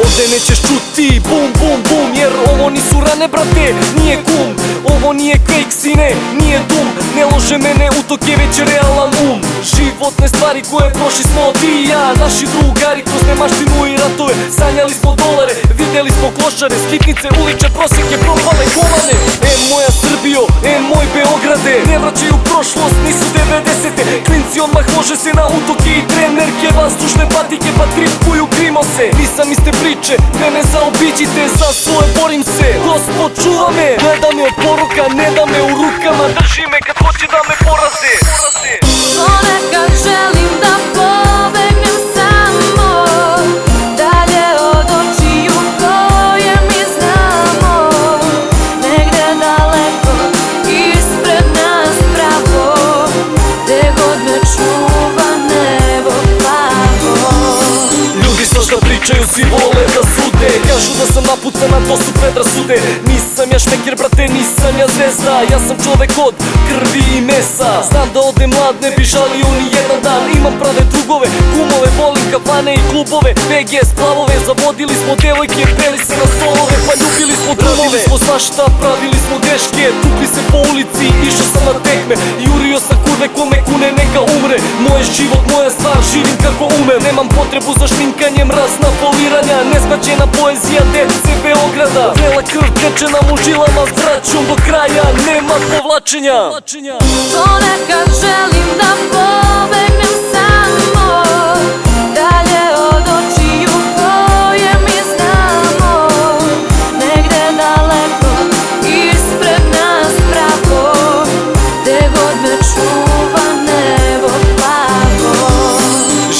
Ovdje nećeš čuti bum bum bum, jer ovo nisu rane brate, nije kum. Ovo nije fake sine, nije dum. Ne lože mene u tok je već realan Životne stvari koje prošli smo ti i ja. Naši drugari kroz nemaštinu i ratove. Sanjali smo dolare, vidjeli smo klošare, skitnice, uliče, prosjeke, propale komane. Moja Srbijo, moj Beograde, ne vraćaju prošlost, nisu 90-te. Klinci odmah lože se na utoke i trenerke, vazdušne patike pa tripuju krimose. Nisam iste priče, mene zaobiđite, za svoje borim se. Gospod čuva me, gleda me poruka, ne da me u rukama drži me kad hoće da me poraze. Ponekad želim da pobegnem samo dalje od očiju koje mi znamo. Negde daleko ispred nas pravo, gde god me čuva nebo plavo. Ljudi svašta pričaju, svi vole da sude. Kažu da sam napucana, to su predrasude. Nisam ja šmeker brate, nisam ja zvezda. Ja sam čovek od krvi i mesa. Znam da ovde mlad ne bi žalio ni jedan dan. Imam prave drugove, kumove, volim kafane i klubove. BG splavove, zavodili smo devojke, peli se na stolove, pa ljubili smo drumove. Radili smo svašta, pravili smo greške, tukli se po ulici, išao sam na tekme. Jurio sam kurve, kome kune neka umre. Moj život, moja stvar, živim kako umem. Nemam potrebu za šminkanjem, razna poliranja, nezbačena poezija dece Beograda. Vrela krv tečena u žilama, s braćom do kraja, nema povlačenja. Ponekad želim da pobegnem samo dalje od očiju koje mi znamo. Negde daleko ispred nas pravo, gde god me čuva nebo plavo.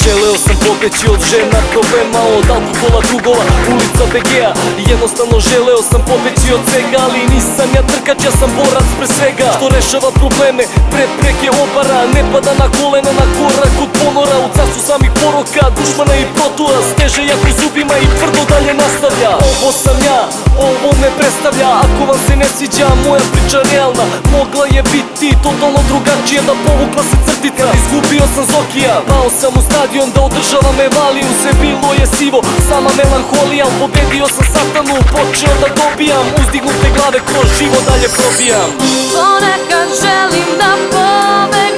Želeo sam pobeći od žena, problema, od alkohola, drugova, ulica BG-a. Jednostavno želeo sam pobeći od svega, ali nisam ja trkač, ja sam borac pre svega. Što rešava probleme, prepreke obara, ne pada na kolena, na korak od ponora. U casu samih poroka, dušmana i protura, steže jako zubima i tvrdo dalje nastavlja. Ovo sam ja, ovo me predstavlja. Ako vam se ne sviđa moja priča realna, mogla je biti totalno drugačija, da povukla se crtica. Izgubio sam Zokija, pao sam u stadion da održava me valiju. Sve bilo je sivo, sama melanholija. Pobedio sam satanu, počeo da dobijam. Uzdignute glave kroz život dalje probijam. Ponekad želim da pobegnem